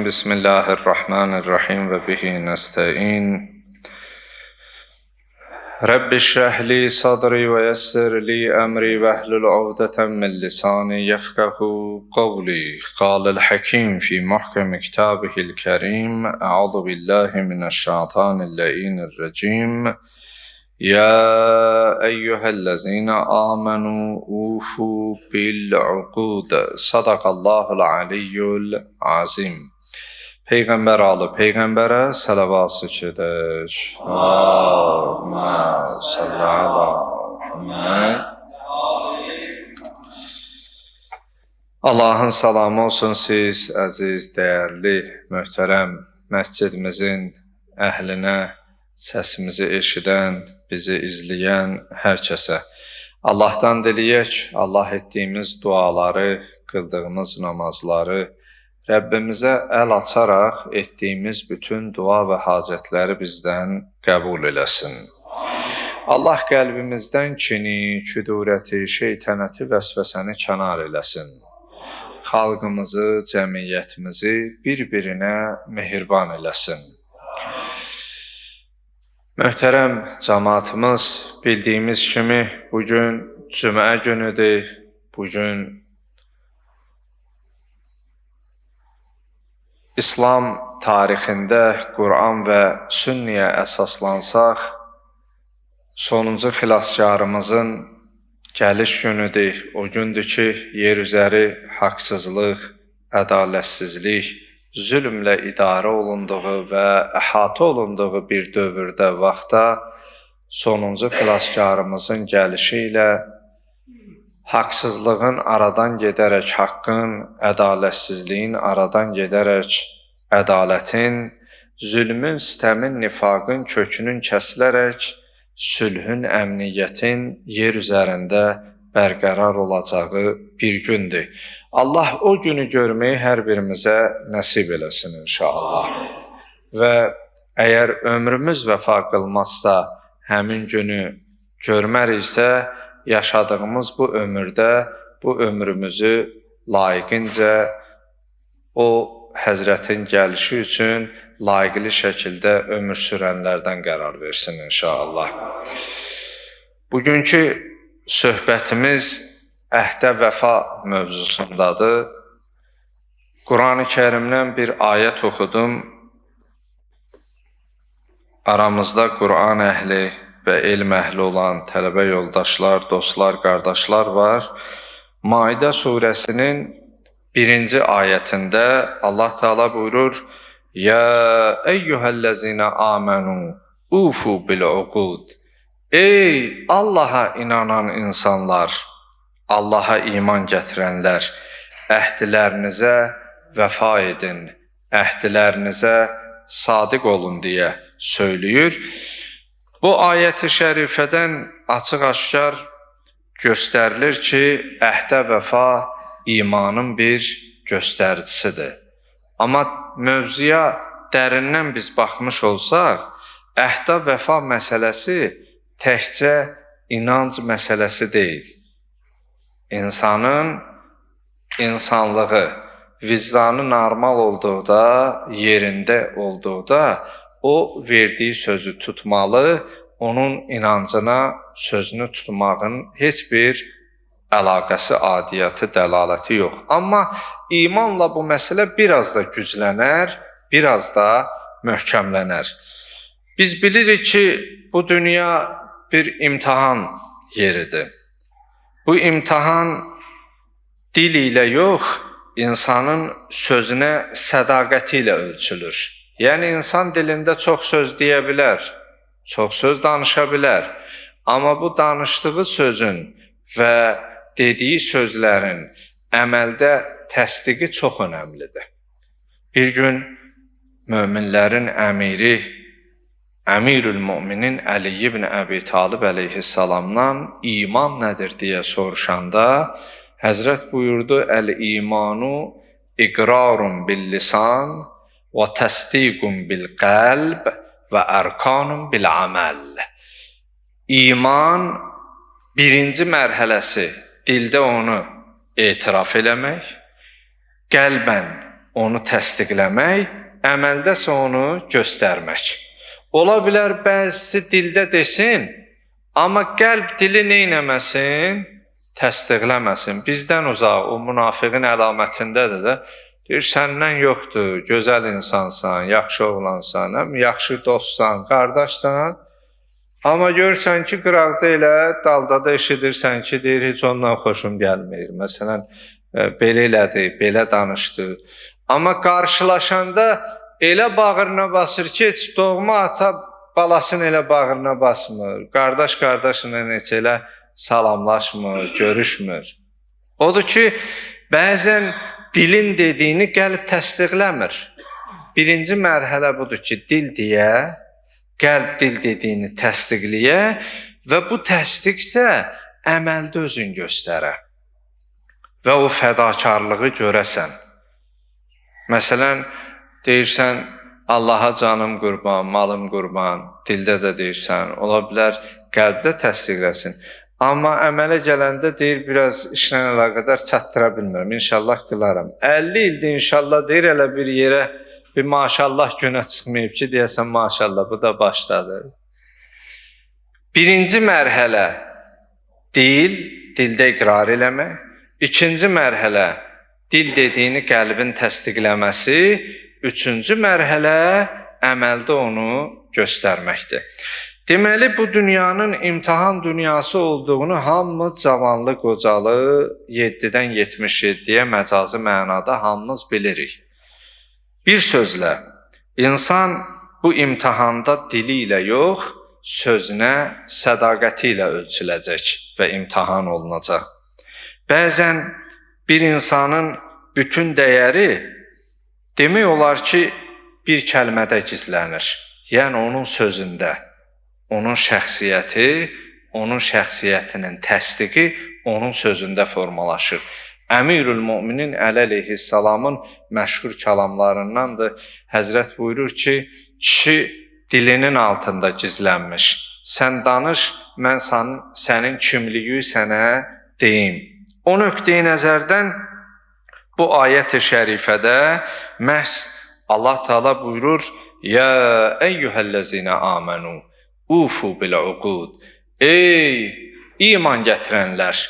Bismillahirrahmanirrahim ve bihi nesta'in. Rabbi şrah li sadri ve yessir li emri ve hlul uqdeten min lisani yefkahu qavli. Qâlel hakim fi muhkemi kitabihil kerim. Eûzu billahi mineşşeytanirracim. Ya eyyühellezine amenu ufu bil uqud. Sadaqallahul aliyyul azim. Peyğəmbər alı Peyğəmbərə səlavası gedək. Allahümmə salli ala Muhammed. Allahın salamı olsun siz, əziz, dəyərli, möhtərəm məscidimizin əhlinə, səsimizi eşidən, bizi izləyən hər kəsə. Allahdan diləyək, Allah etdiyimiz duaları, qıldığımız namazları, Rəbbimizə əl açaraq etdiyimiz bütün dua və hacətləri bizdən qəbul eləsin. Allah qəlbimizdən kini, küdurəti, şeytanəti, vəsvəsəni kənar eləsin. Xalqımızı, cəmiyyətimizi bir-birinə mehriban eləsin. Möhtərəm cəmaatımız, bildiyimiz kimi bugün Cümə günüdür, bugün İslam tarixində Quran və Sünniyə əsaslansaq, sonuncu xilaskarımızın gəliş günüdür. O gündür ki, yer üzəri haqsızlıq, ədalətsizlik, zülmlə idarə olunduğu və əhatə olunduğu bir dövrdə, vaxtda sonuncu xilaskarımızın gəlişi ilə haqsızlığın aradan gedərək haqqın, ədalətsizliyin aradan gedərək ədalətin, zülmün, sitəmin, nifaqın kökünün kəsilərək sülhün, əmniyyətin yer üzərində bərqərar olacağı bir gündür. Allah o günü görməyi hər birimizə nəsib eləsin inşallah. Və əgər ömrümüz vəfa qılmazsa, həmin günü görməriksə, yaşadığımız bu ömürdə, bu ömrümüzü layiqincə o Həzrətin gəlişi üçün layiqli şəkildə ömür sürənlərdən qərar versin inşallah. Bugünkü söhbətimiz əhdə vəfa mövzusundadır. Quran-ı Kərimdən bir ayət oxudum. Aramızda Quran əhli və elm əhli olan tələbə yoldaşlar, dostlar, qardaşlar var. Maidə surəsinin 1-ci ayətində Allah Teala buyurur: Ya eyyuhellezine amenu ufu bil uqud. Ey Allaha inanan insanlar, Allaha iman gətirənlər, əhdilərinizə vəfa edin, əhdilərinizə sadiq olun deyə söylüyor. Bu ayət-i şərifədən açıq-aşkar göstərilir ki, əhdə vəfa imanın bir göstəricisidir. Amma mövzuya dərindən biz baxmış olsaq, əhdə vəfa məsələsi təkcə inanc məsələsi deyil. İnsanın insanlığı, vicdanı normal olduqda, yerində olduqda, o verdiyi sözü tutmalı, onun inancına, sözünü tutmağın heç bir əlaqəsi, adiyyəti, dəlaləti yox. Amma imanla bu məsələ biraz da güclənər, biraz da möhkəmlənər. Biz bilirik ki, bu dünya bir imtahan yeridir. Bu imtahan dil ilə yox, insanın sözünə sədaqəti ilə ölçülür. Yəni, insan dilində çox söz deyə bilər, çox söz danışa bilər. Amma bu danışdığı sözün və dediyi sözlərin əməldə təsdiqi çox önəmlidir. Bir gün möminlərin əmiri, Əmirül Müminin Əli ibn Əbi Talib əleyhissalamdan iman nədir deyə soruşanda, Həzrət buyurdu: Əl-imanu iqrarun bil-lisan və təsdiqun bil-qəlb və ərkanun bil-aməl. İman birinci mərhələsi dildə onu etiraf eləmək, qəlbən onu təsdiqləmək, əməldə isə onu göstərmək. Ola bilər bəzisi dildə desin, amma qəlb dili neynəməsin? Təsdiqləməsin. Bizdən uzaq, o münafiqin əlamətindədir də. Deyir, səndən yoxdur, gözəl insansan, yaxşı oğlansan, yaxşı dostsan, qardaşsan. Amma görürsən ki, qıraqda elə, dalda da eşidirsən ki, deyir, heç ondan xoşum gəlmir. Məsələn, belə elədi, belə danışdı. Amma qarşılaşanda elə bağrına basır ki, heç doğma ata balasını elə bağrına basmır. Qardaş qardaşına heç elə salamlaşmır, görüşmür. Odur ki, bəzən dilin dediyini qəlb təsdiqləmir. Birinci mərhələ budur ki, dil deyə, qəlb dil dediyini təsdiqləyə və bu təsdiqsə əməldə özün göstərə və o fədakarlığı görəsən. Məsələn, deyirsən, Allaha canım qurban, malım qurban, dildə də deyirsən, ola bilər qəlbdə təsdiqləsin. Amma əmələ gələndə deyir, biraz işlə əlaqədar çatdıra bilmirəm, inşallah qılaram. 50 ildir inşallah deyir, elə bir yerə bir maşallah günə çıxmayıb ki, deyəsən maşallah, bu da başladı. Birinci mərhələ dildə iqrar eləmək. İkinci mərhələ dil dediyini qəlbin təsdiqləməsi. Üçüncü mərhələ əməldə onu göstərməkdir. Deməli, bu dünyanın imtahan dünyası olduğunu hamımız cavanlı, qocalı 7-dən 77-yə məcazi mənada hamımız bilirik. Bir sözlə, insan bu imtahanda dili ilə yox, sözünə, sədaqəti ilə ölçüləcək və imtahan olunacaq. Bəzən bir insanın bütün dəyəri demək olar ki, bir kəlmədə gizlənir, yəni onun sözündə. Onun şəxsiyyəti, onun şəxsiyyətinin təsdiqi onun sözündə formalaşır. Əmirül Möminin Əli əleyhissalamın məşhur kəlamlarındandır. Həzrət buyurur ki, kişi dilinin altında gizlənmiş. Sən danış, mən sənin kimliyi sənə deyim. O nöqteyi nəzərdən bu ayət-i şərifədə məhz Allah Teala buyurur, Ya eyyuhəl-ləzinə amenu Ufu bil-uqud. Ey iman gətirənlər,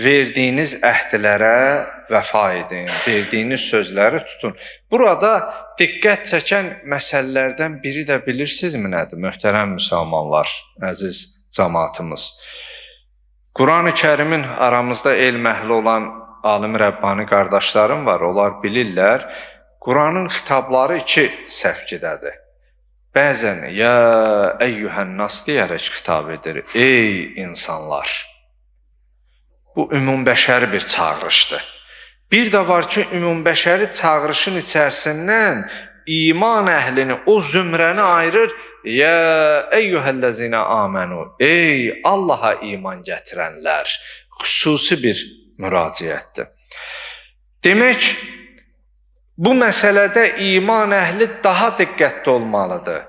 verdiyiniz əhdlərə vəfa edin, verdiyiniz sözləri tutun. Burada diqqət çəkən məsələlərdən biri də bilirsinizmi nədir, möhtərəm müsəlmanlar, əziz cəmaatımız? Quran-ı Kərimin aramızda elm əhli olan alim Rəbbani qardaşlarım var, onlar bilirlər. Quranın xitabları iki səfkidədir. Bəzən, ya əyyuhənnas deyərək xitab edir, ey insanlar. Bu ümumbəşəri bir çağırışdır. Bir də var ki, ümumbəşəri çağırışın içərisindən iman əhlini, o zümrəni ayırır, ya əyyuhəlləzinə amenu, ey Allaha iman gətirənlər, xüsusi bir müraciətdir. Demək, bu məsələdə iman əhli daha diqqətli olmalıdır.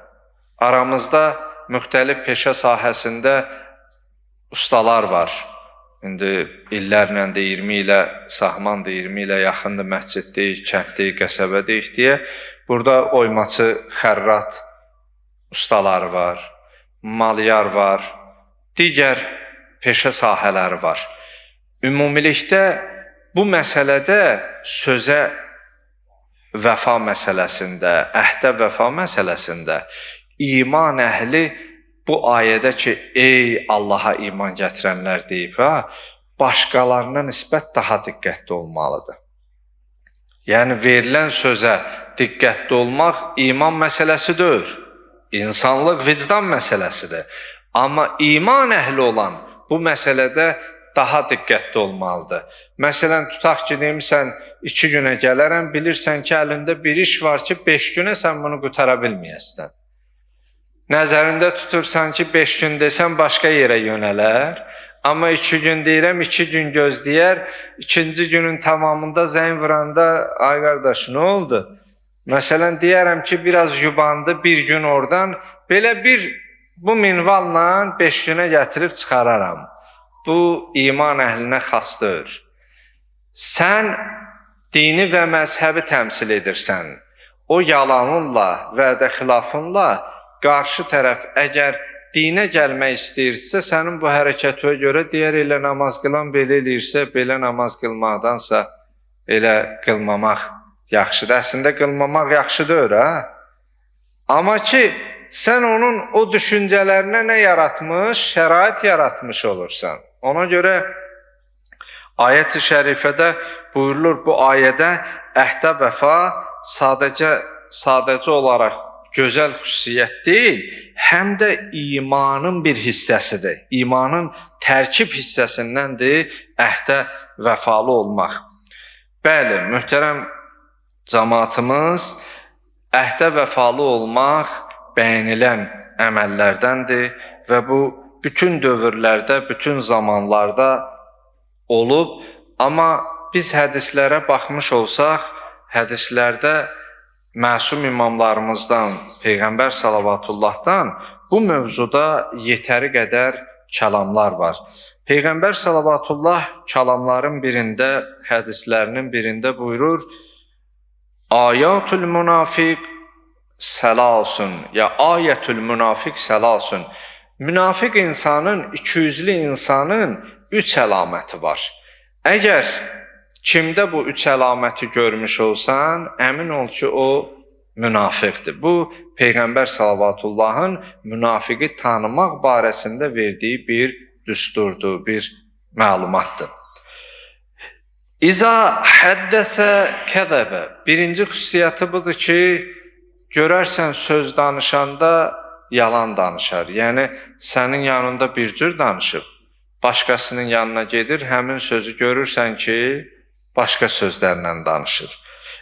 Aramızda müxtəlif peşə sahəsində ustalar var. İndi illərlə də 20 ilə, sahmandır 20 ilə yaxındır, məsciddəyik, kənddəyik, qəsəbədəyik deyə. Burada oymaçı, xərrat ustaları var, malyar var, digər peşə sahələri var. Ümumilikdə bu məsələdə sözə vəfa məsələsində, əhdə vəfa məsələsində iman əhli bu ayədə ki, ey Allaha iman gətirənlər deyib, başqalarına nisbət daha diqqətli olmalıdır. Yəni, verilən sözə diqqətli olmaq iman məsələsi deyil, insanlıq, vicdan məsələsidir. Amma iman əhli olan bu məsələdə daha diqqətli olmalıdır. Məsələn, tutaq ki, deyimsən, 2 günə gələrəm, bilirsən ki, əlində bir iş var ki, 5 günə sən bunu qutara bilməyəsən. Nəzərində tutursan ki, 5 gün desən, başqa yerə yönələr. Amma 2 gün deyirəm, 2 gün gözləyər, 2-ci günün tamamında zəng vuranda, ay qardaş, nə oldu? Məsələn, deyərəm ki, biraz yubandı, 1 gün oradan, belə bu minvalla 5 günə gətirib çıxararam. Bu, iman əhlinə xas deyil. Sən dini və məzhəbi təmsil edirsən, o yalanınla, vədə xilafınla qarşı tərəf əgər dinə gəlmək istəyirsə, sənin bu hərəkətinə görə deyər, elə namaz qılan belə eləyirsə, belə namaz qılmaqdansa elə qılmamaq yaxşıdır. Əslində qılmamaq yaxşıdır, hə? Amma ki, sən onun o düşüncələrinə nə yaratmış? Şərait yaratmış olursan. Ona görə ayət-i şərifədə buyurulur, bu ayədə əhdə vəfa sadəcə olaraq gözəl xüsusiyyət deyil, həm də imanın bir hissəsidir. İmanın tərkib hissəsindəndir əhdə vəfalı olmaq. Bəli, möhtərəm cəmaatımız, əhdə vəfalı olmaq bəyənilən əməllərdəndir və bu bütün dövrlərdə, bütün zamanlarda olub. Amma biz hədislərə baxmış olsaq, hədislərdə məsum imamlarımızdan, Peyğəmbər salawatullahdan bu mövzuda yetəri qədər kəlamlar var. Peyğəmbər salavatullah kəlamların birində, hədislərinin birində buyurur, Ayatul münafiq səlasun, ya ayətül münafiq səlasun. Münafiq insanın, ikiyüzlü insanın 3 əlaməti var. Əgər kimdə bu 3 əlaməti görmüş olsan, əmin ol ki, o münafiqdir. Bu, Peyğəmbər salavatullahın münafiqi tanımaq barəsində verdiyi bir düsturdur, bir məlumatdır. İza həddəsə kəzəbə. Birinci xüsusiyyəti budur ki, görərsən söz danışanda yalan danışar. Yəni, sənin yanında bir cür danışıb, başqasının yanına gedir, həmin sözü görürsən ki, başqa sözlərlə danışır.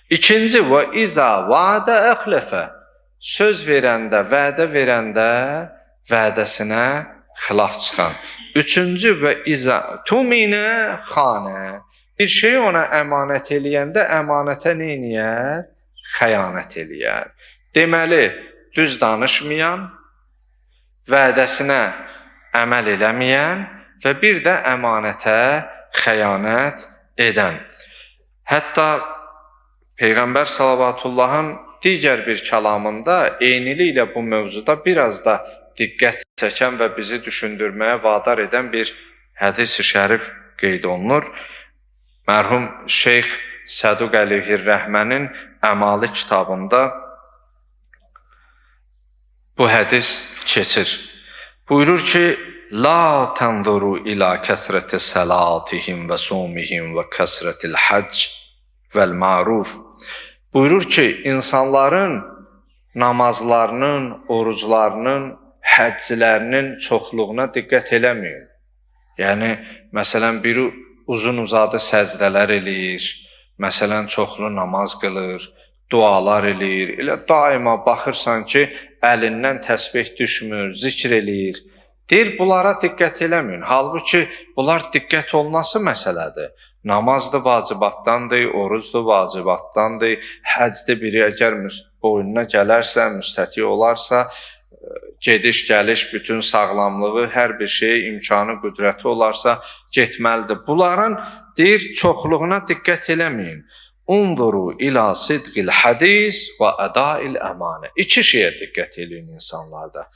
İkinci, və iza vədə əxləfə. Söz verəndə, vədə verəndə vədəsinə xilaf çıxan. Üçüncü, və iza tuminə xanə. Bir şey ona əmanət eləyəndə əmanətə neyniyər? Xəyanət eləyər. Deməli, düz danışmayan, vədəsinə əməl eləməyən və bir də əmanətə xəyanət edən. Hətta Peyğəmbər salavatullahın digər bir kəlamında eyniliklə bu mövzuda biraz da diqqət çəkən və bizi düşündürməyə vadar edən bir hədis-i şərif qeyd olunur. Mərhum Şeyx Səduq əleyhir-rəhmənin Əmali kitabında bu hədis keçir. Buyurur ki, La tənzuru ila kəsrəti səlatihim və sumihim və kəsrətil həcc vəl-ma'ruf. Buyurur ki, insanların namazlarının, oruclarının, həcclərinin çoxluğuna diqqət eləməyin. Yəni, məsələn, biri uzun-uzadı səzdələr eləyir, məsələn, çoxlu namaz qılır, dualar eləyir. Elə daima baxırsan ki, əlindən təsbih düşmür, zikr eləyir. Deyir, bunlara diqqət eləməyin. Halbuki, bunlar diqqət olunası məsələdir. Namazdır, vacibatdandır, orucdur, vacibatdandır, həcdir. Biri əgər boynuna gələrsə, müstəti olarsa, gediş-gəliş, bütün sağlamlığı, hər bir şey, imkanı, qüdrəti olarsa getməlidir. Bunların, deyir, çoxluğuna diqqət eləməyin. Unduru ila sidqil hədis və ədail əmanə. İki şeyə diqqət eləyin insanlarda.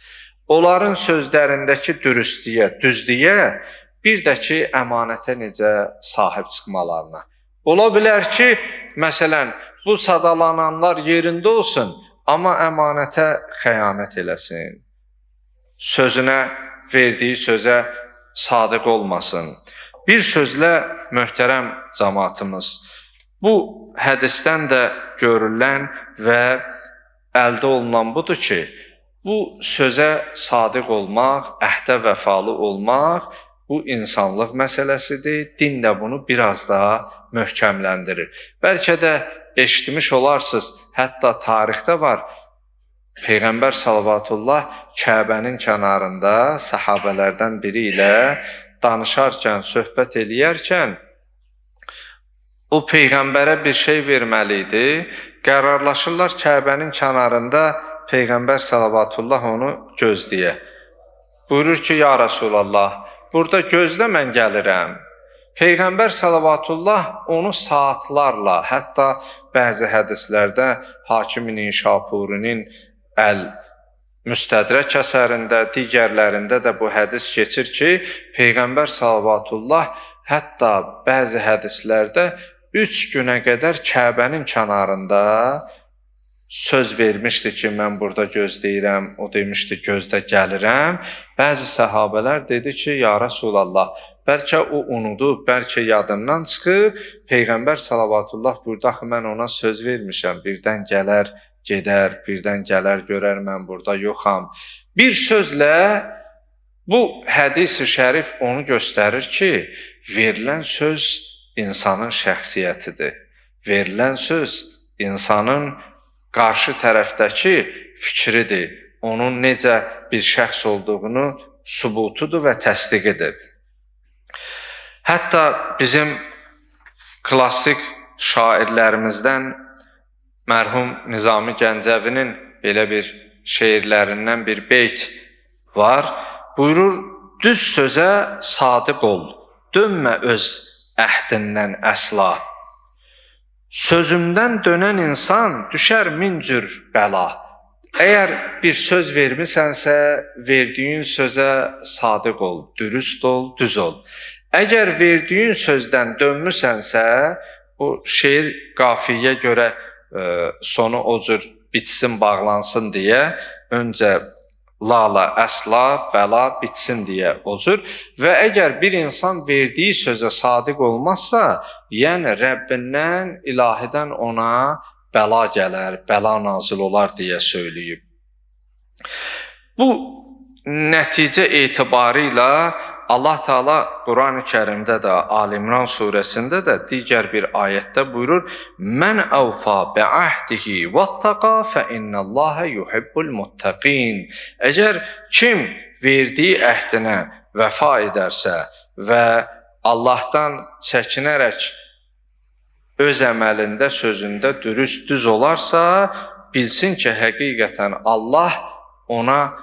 Onların sözlərindəki dürüstlüyə, düzlüyə, bir də ki, əmanətə necə sahib çıxmalarına. Ola bilər ki, məsələn, bu sadalananlar yerində olsun, amma əmanətə xəyanət eləsin. Sözünə, verdiyi sözə sadiq olmasın. Bir sözlə, möhtərəm cəmaatımız, bu hədisdən də görülən və əldə olunan budur ki, bu sözə sadiq olmaq, əhdə vəfalı olmaq, bu insanlıq məsələsidir. Din də bunu biraz daha möhkəmləndirir. Bəlkə də eşitmiş olarsınız, hətta tarixdə var. Peyğəmbər salavatullah Kəbənin kənarında səhabələrdən biri ilə danışarkən, söhbət eləyərkən o Peyğəmbərə bir şey verməli idi. Qərarlaşırlar Kəbənin kənarında Peyğəmbər salavatullah onu gözləyə. Buyurur ki, ya Rasulallah, burada gözlə mən gəlirəm. Peyğəmbər salavatullah onu saatlarla, hətta bəzi hədislərdə Hakim-i Nişapurinin Əl-Müstədrək əsərində, digərlərində də bu hədis keçir ki, Peyğəmbər salavatullah hətta bəzi hədislərdə 3 günə qədər Kəbənin kənarında söz vermişdi ki, mən burada gözləyirəm, o demişdi, gözdə gəlirəm. Bəzi səhabələr dedi ki, ya Rasulallah, bəlkə o unudub, bəlkə yadından çıxıb, Peyğəmbər salavatullah burada axı mən ona söz vermişəm, birdən gələr, gedər, birdən gələr, görər mən burada yoxam. Bir sözlə bu hədis-i şərif onu göstərir ki, verilən söz insanın şəxsiyyətidir. Verilən söz insanın qarşı tərəfdəki fikridir. Onun necə bir şəxs olduğunu sübutudur və təsdiqidir. Hətta bizim klassik şairlərimizdən mərhum Nizami Gəncəvinin belə bir şeirlərindən bir beyt var. Buyurur, düz sözə sadiq ol, dönmə öz əhdindən əsla. Sözündən dönən insan düşər min cür bəla. Əgər bir söz vermisənsə, verdiyin sözə sadiq ol, dürüst ol, düz ol. Əgər verdiyin sözdən dönmüsənsə, bu şeir qafiyyə görə sonu o cür bitsin, bağlansın deyə öncə lala, əsla, bəla bitsin deyə o cür. Və əgər bir insan verdiyi sözə sadiq olmazsa, yəni Rəbbindən, ilahidən ona bəla gələr, bəla nazil olar deyə söyləyib. Bu nəticə etibarı ilə Allah Teala Quran-ı Kərimdə də, Ali-İmran surəsində də digər bir ayətdə buyurur: "Mən əvfa bi'ahdihi vattaqa fe innallaha yuhibbul muttaqin." Əgər kim verdiyi əhdinə vəfa edərsə və Allahdan çəkinərək öz əməlində, sözündə dürüst, düz olarsa, bilsin ki, həqiqətən Allah ona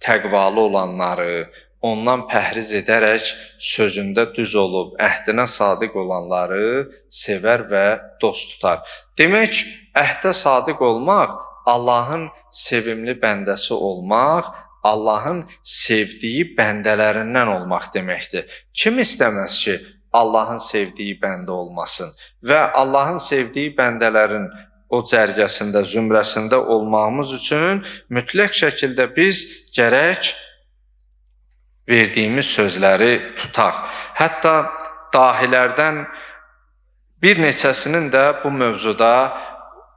təqvalı olanları, ondan pəhriz edərək sözündə düz olub, əhdinə sadiq olanları sevər və dost tutar. Demək, əhdə sadiq olmaq, Allahın sevimli bəndəsi olmaq, Allahın sevdiyi bəndələrindən olmaq deməkdir. Kim istəməz ki, Allahın sevdiyi bəndə olmasın və Allahın sevdiyi bəndələrin o cərgəsində, zümrəsində olmağımız üçün mütləq şəkildə biz gərək verdiyimiz sözləri tutaq. Hətta dahilərdən bir neçəsinin də bu mövzuda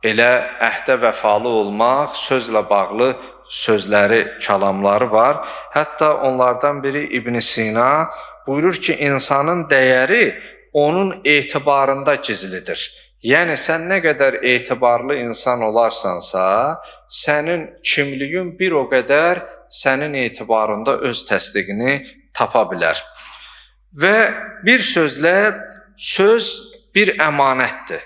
elə əhdə vəfalı olmaq, sözlə bağlı sözləri, kəlamları var. Hətta onlardan biri İbn Sina buyurur ki, insanın dəyəri onun etibarında gizlidir. Yəni, sən nə qədər etibarlı insan olarsansa, sənin kimliyin bir o qədər sənin etibarında öz təsdiqini tapa bilər. Və bir sözlə, söz bir əmanətdir.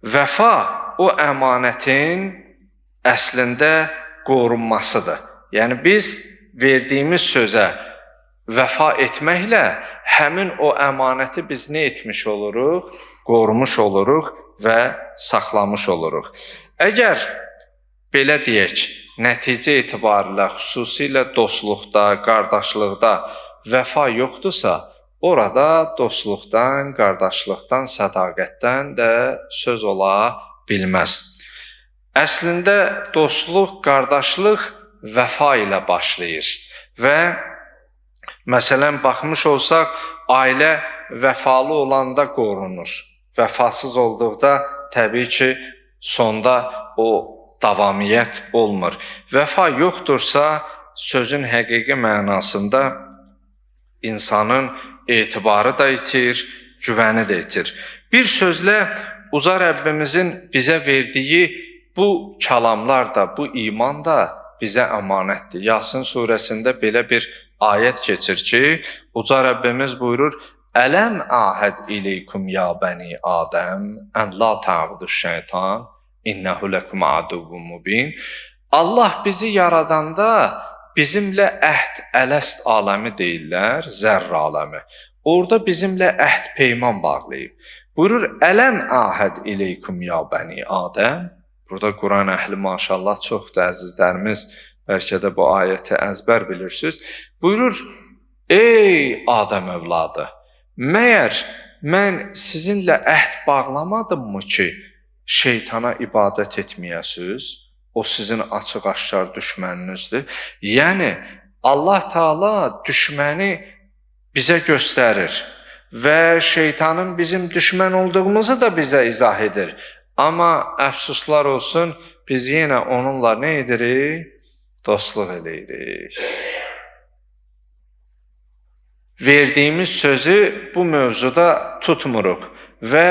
Vəfa o əmanətin əslində qorunmasıdır. Yəni, biz verdiyimiz sözə vəfa etməklə həmin o əmanəti biz nə etmiş oluruq? Qorumuş oluruq və saxlamış oluruq. Əgər belə deyək, nəticə etibarilə, xüsusilə dostluqda, qardaşlıqda vəfa yoxdursa, orada dostluqdan, qardaşlıqdan, sədaqətdən də söz ola bilməz. Əslində, dostluq, qardaşlıq vəfa ilə başlayır və məsələn, baxmış olsaq, ailə vəfalı olanda qorunur. Vəfasız olduqda təbii ki, sonda o davamiyyət olmur. Vəfa yoxdursa, sözün həqiqi mənasında insanın etibarı da itir, güvəni də itir. Bir sözlə, uca Rəbbimizin bizə verdiyi bu kəlamlar da, bu iman da bizə əmanətdir. Yasin surəsində belə bir ayət keçir ki, uca Rəbbimiz buyurur: "Ələm ahəd ileykum ya bəni Adəm, ən la ta'buduş şeytan, innəhu ləkum aduvvun mubin." Allah bizi yaradanda bizimlə əhd ələst aləmi deyirlər, zərr aləmi. orada bizimlə əhd peyman bağlayıb. Buyurur, ələm ahəd ileykum ya bəni Adəm. Burada Quran əhli maşallah çoxdur əzizlərimiz. Bəlkə də bu ayəti əzbər bilirsiniz. Buyurur, ey Adəm övladı, məyər mən sizinlə əhd bağlamadımmı ki, şeytana ibadət etməyəsiniz? O sizin açıq-aşkar düşməninizdir. Yəni, Allah Taala düşməni bizə göstərir və şeytanın bizim düşmən olduğumuzu da bizə izah edir. Amma əfsuslar olsun, biz yenə onunla nə edirik? Dostluq edirik. Verdiyimiz sözü bu mövzuda tutmuruq və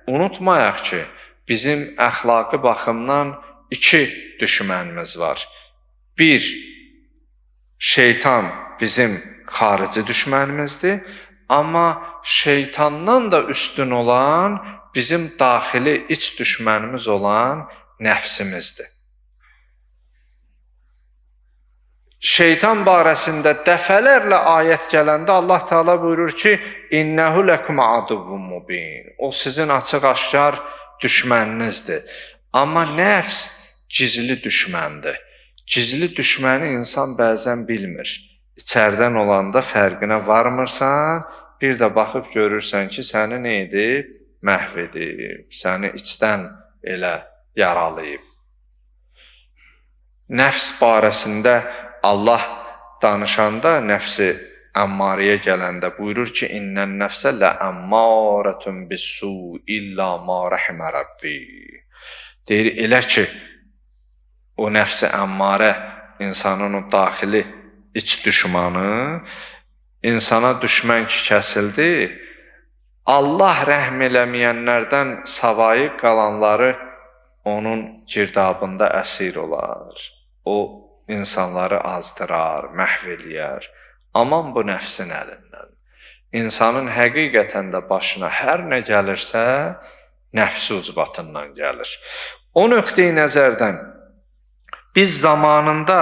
unutmayaq ki, bizim əxlaqi baxımdan iki düşmənimiz var. Bir, şeytan bizim xarici düşmənimizdir, amma şeytandan da üstün olan bizim daxili iç düşmənimiz olan nəfsimizdir. Şeytan barəsində dəfələrlə ayət gələndə Allah Teala buyurur ki, İnnehu lekum aduvvun mubin. O sizin açıq-aşkar düşməninizdir. Amma nəfs gizli düşməndir. Gizli düşməni insan bəzən bilmir. İçərdən olanda fərqinə varmırsan, bir də baxıb görürsən ki, səni nə edib? Məhv edib, səni içdən elə yaralayıb. Nəfs barəsində Allah danışanda, nəfsi əmmarəyə gələndə buyurur ki, İnnən nəfsə ləəmmarətun bis-su illə ma rəhimə Rabbi. Deyir, elə ki, o nəfsi əmmarə, insanın o daxili iç düşmanı, insana düşmən ki, kəsildi, Allah rəhm eləməyənlərdən savayı qalanları onun girdabında əsir olar. O, insanları azdırar, məhv eləyər. Aman bu nəfsin əlindən. İnsanın həqiqətən də başına hər nə gəlirsə, nəfsi ucbatından gəlir. O nöqteyi nəzərdən biz zamanında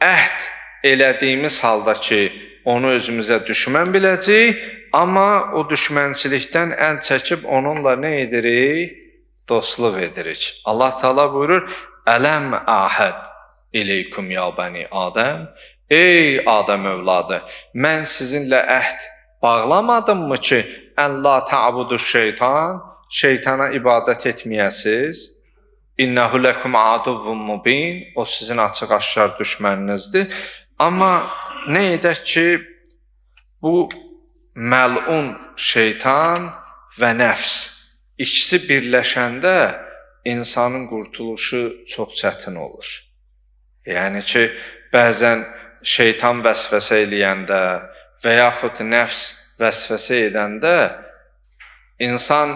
əhd elədiyimiz halda ki, onu özümüzə düşmən biləcəyik, amma o düşmənçilikdən əl çəkib onunla nə edirik? Dostluq edirik. Allah Teala buyurur, Ələm əhəd ileykum ya bəni Adəm. Ey Adəm övladı, mən sizinlə əhd bağlamadımmı ki, əllə ta'budu şeytan, şeytana ibadət etməyəsiz? İnnehu lekum aduvvun mubin. O sizin açıq-aşkar düşməninizdir. Amma nə edək ki, bu məlun şeytan və nəfs ikisi birləşəndə insanın qurtuluşu çox çətin olur. Yəni ki, bəzən şeytan vəsvəsə eləyəndə və yaxud nəfs vəsvəsə edəndə insan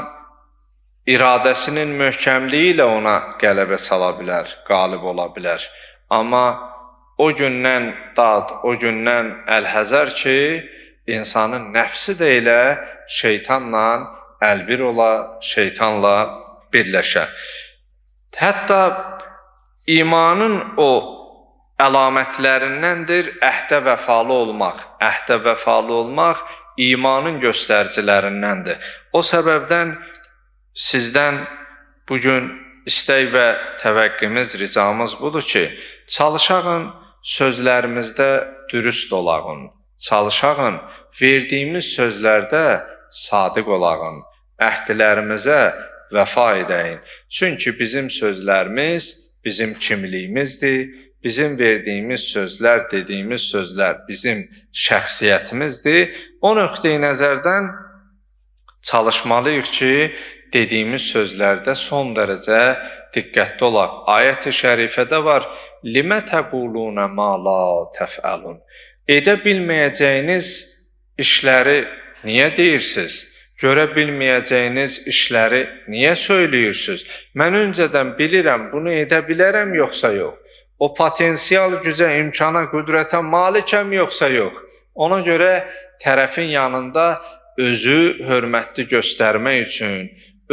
iradəsinin möhkəmliyi ilə ona qələbə sala bilər, qalib ola bilər. Amma o gündən dad, o gündən əlhəzər ki, insanın nəfsi də elə şeytanla əlbir ola, şeytanla birləşə. Hətta imanın o əlamətlərindəndir əhdə vəfalı olmaq. Əhdə vəfalı olmaq imanın göstəricilərindəndir. O səbəbdən sizdən bugün istək və təvəqqimiz, ricamız budur ki, çalışağın sözlərimizdə dürüst olağın, çalışağın verdiyimiz sözlərdə sadiq olağın, əhdlərimizə vəfa edəyin. Çünki bizim sözlərimiz bizim kimliyimizdir, bizim verdiyimiz sözlər, dediyimiz sözlər bizim şəxsiyyətimizdir. O nöqteyi nəzərdən çalışmalıyıq ki, dediyimiz sözlərdə son dərəcə diqqətli olaq. Ayət-i şərifədə var, limə təqulunə ma la təfəlun. Edə bilməyəcəyiniz işləri niyə deyirsiniz? Görə bilməyəcəyiniz işləri niyə söyləyirsiniz? Mən öncədən bilirəm, bunu edə bilərəm yoxsa yox? O potensial gücə, imkana, qüdrətə malikəm yoxsa yox? Ona görə tərəfin yanında özü hörmətli göstərmək üçün,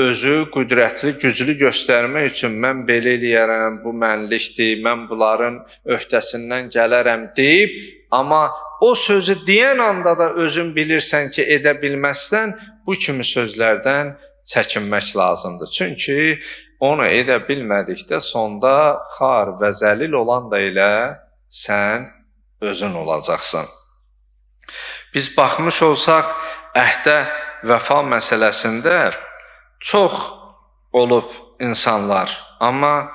özü qüdrətli, güclü göstərmək üçün mən belə eləyərəm, bu mənlikdir, mən bunların öhdəsindən gələrəm deyib, Amma o sözü deyən anda da özün bilirsən ki, edə bilməzsən, bu kimi sözlərdən çəkinmək lazımdır. Çünki onu edə bilmədikdə sonda xar və zəlil olan da elə sən özün olacaqsan. Biz baxmış olsaq, əhdə vəfa məsələsində çox olub insanlar, amma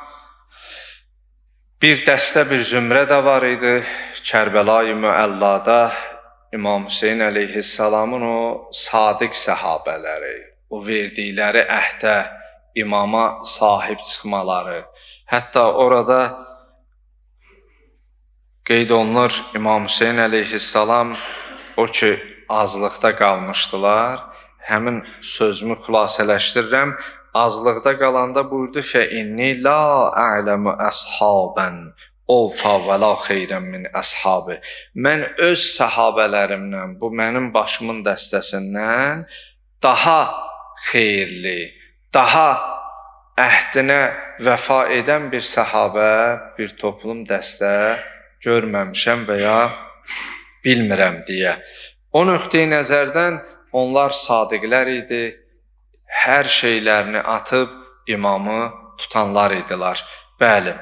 bir dəstə, bir zümrə də var idi. Kərbəla-i Müəllada İmam Hüseyin əleyhissalamın o sadiq səhabələri, o verdikləri əhdə, imama sahib çıxmaları. Hətta orada qeyd olunur, İmam Hüseyin əleyhissalam o ki, azlıqda qalmışdılar. Həmin sözümü xülasələşdirirəm. Azlıqda qalanda buyurdu: "Fə-inni la a'lamu əshaban awfa və la xeyrən min əshabi." Mən öz səhabələrimdən, bu mənim başımın dəstəsindən daha xeyirli, daha əhdinə vəfa edən bir səhabə, bir toplum dəstə görməmişəm və ya bilmirəm deyə. O nöqteyi nəzərdən onlar sadiqlər idi, hər şeylərini atıb imamı tutanlar idilər. Bəli,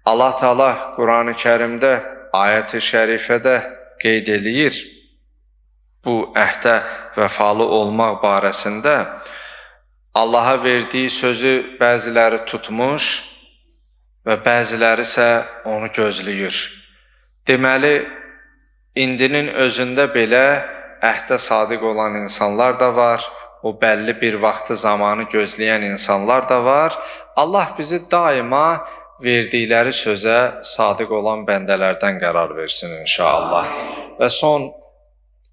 Allah Teala Qur'an-ı Kərimdə, ayət-i şərifədə qeyd eləyir bu əhdə vəfalı olmaq barəsində. Allaha verdiyi sözü bəziləri tutmuş və bəziləri isə onu gözləyir. Deməli, indinin özündə belə əhdə sadiq olan insanlar da var, o bəlli bir vaxtı zamanı gözləyən insanlar da var. Allah bizi daima verdikləri sözə sadiq olan bəndələrdən qərar versin inşallah. Və son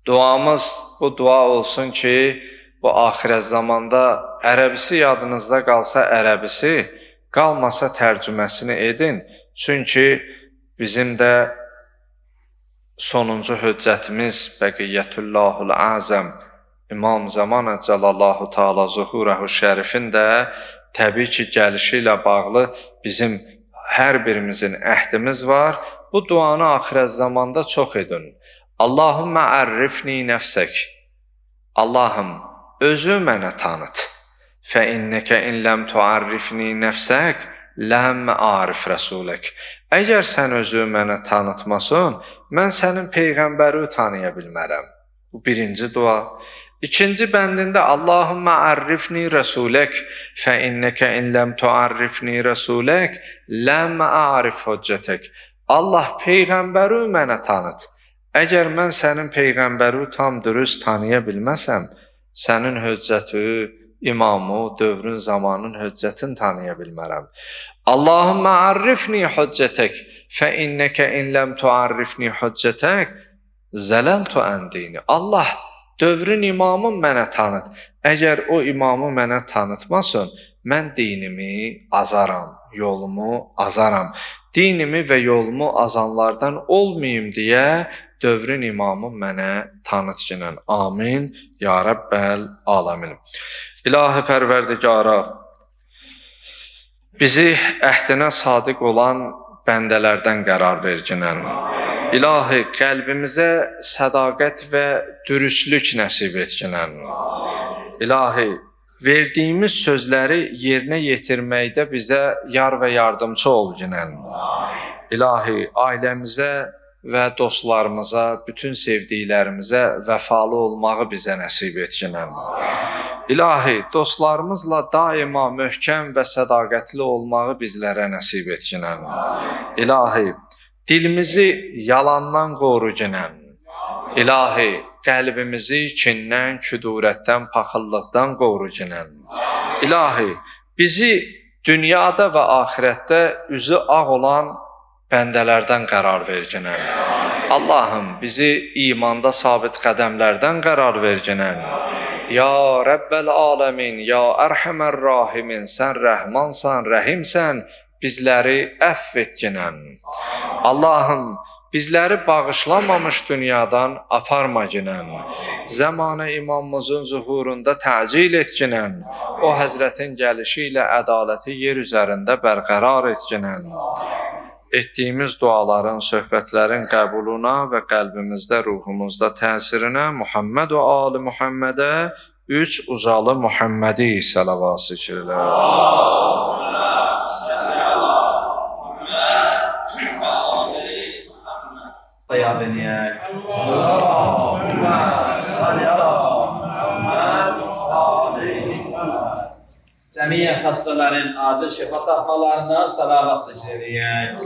duamız bu dua olsun ki, bu axirət zamanda ərəbisi yadınızda qalsa ərəbisi, qalmasa tərcüməsini edin. Çünki bizim də sonuncu hüccətimiz Bəqiyyətullahul Azəm İmam Zaman Əcəlallahu Teala Zuhurəhu Şərifin də təbii ki, gəlişi ilə bağlı bizim hər birimizin əhdimiz var. Bu duanı axirət zamanda çox edin. Allahümmə ərrifni nəfsək. Allahım, özü mənə tanıt. Fə innəkə in ləm tuarrifni nəfsək, ləm arif rəsulək. Əgər sən özü mənə tanıtmasın, mən sənin Peyğəmbəri tanıya bilmərəm. Bu birinci dua. İkinci bəndində Allahümmə ərrifni rəsulək, fə innəkə in ləm tuarrifni rəsulək, ləm arif hüccətək. Allah, Peyğəmbəri mənə tanıt. Əgər mən sənin Peyğəmbəri tam dürüst tanıya bilməsəm, sənin hüccəti, imamı, dövrün, zamanın hüccətini tanıya bilmərəm. Allahümmə ərrifni hüccətək, fə innəkə in ləm tuarrifni hüccətək, zələltu ən dini. Allah, dövrün imamı mənə tanıt. Əgər o imamı mənə tanıtmasın, mən dinimi azaram, yolumu azaram. Dinimi və yolumu azanlardan olmayım deyə dövrün imamı mənə tanıt ginən. Amin. Ya Rəbbəl aləmin. İlahi Pərverdigara, bizi əhdinə sadiq olan bəndələrdən qərar ver ginən. İlahi, qəlbimizə sədaqət və dürüstlük nəsib et ginən. İlahi, verdiyimiz sözləri yerinə yetirməkdə bizə yar və yardımcı ol ginən. İlahi, ailəmizə və dostlarımıza, bütün sevdiklərimizə vəfalı olmağı bizə nəsib et ginən. İlahi, dostlarımızla daima möhkəm və sədaqətli olmağı bizlərə nəsib et ginən. İlahi, dilimizi yalandan qoru ginən. İlahi, qəlbimizi kindən, küdurətdən, paxıllıqdan qoru ginən. İlahi, bizi dünyada və axirətdə üzü ağ olan bəndələrdən qərar ver ginən. Allahım, bizi imanda sabit qədəmlərdən qərar ver ginən. Ya Rəbbəl aləmin, ya Ərhəmər rahimin, sən rəhmansan, rəhimsən, bizləri əfv et ginən. Allahım, bizləri bağışlamamış dünyadan aparma ginən. Zamanı imamımızın zuhurunda təcil et ginən. O Həzrətin gəlişi ilə ədaləti yer üzərində bərqərar et ginən. etdiyimiz duaların, söhbətlərin qəbuluna və qəlbimizdə, ruhumuzda təsirinə Muhammed və Ali Muhammedə 3 ucalı Muhammedi səlavat zikirlər. Cəmiyyət xəstələrin acil şifa tapmalarına salavat zikr edək.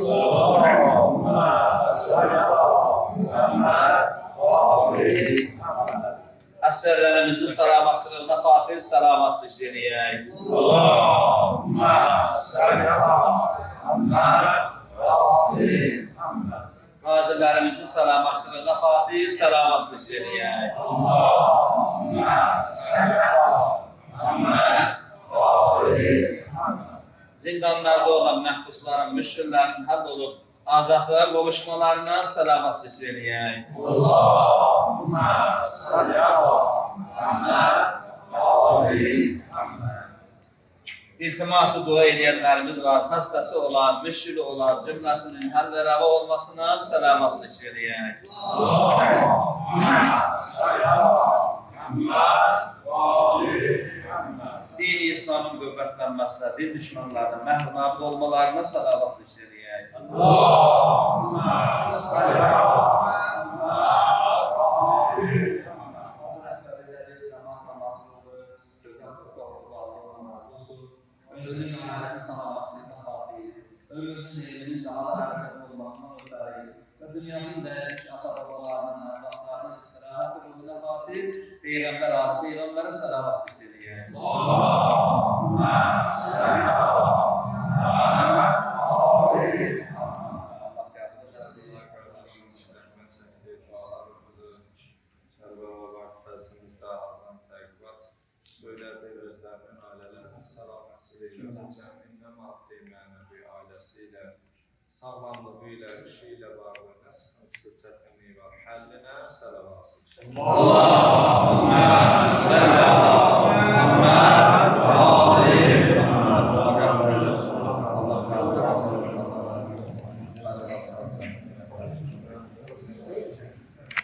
Əsərlərimizi salamatlığına xatir salavat zikr edək. Qazilərimizi salamatlığına xatir salavat zikr edək. Zindanlarda olan məhbusların, müşküllərin həll olub azadlığa qovuşmalarına salavat zikr edək. İltiması dua edənlərimiz var, xəstəsi olan, müşkülü olan, cümləsinin həllə rəva olmasına salavat zikr edək. Dini İslamın qüvvətlənməsinə, din düşmanlarının məhrumabid olmalarına salavat zikr edək. Özünün əhəlini salamatçılığına xatir, özünün elinin daha da hərəkət olmasına ötəri və dünyasının dəyərlik ata-babalarının, ərvaqlarının istirahat qılığına xatir, Peyğəmbər adı, Peyğəmbərə salavat zikr edək. Söylərdir özlərinin, ailələrinin salamətsizliyi, cəmində maddi, mənəvi ailəsi ilə, sağlamlığı ilə, işi ilə bağlı, nə sıxıntısı, çətinliyi var, həllinə salavat zikr edək. Allahümmə salli ala Muhammed və ali Muhammed.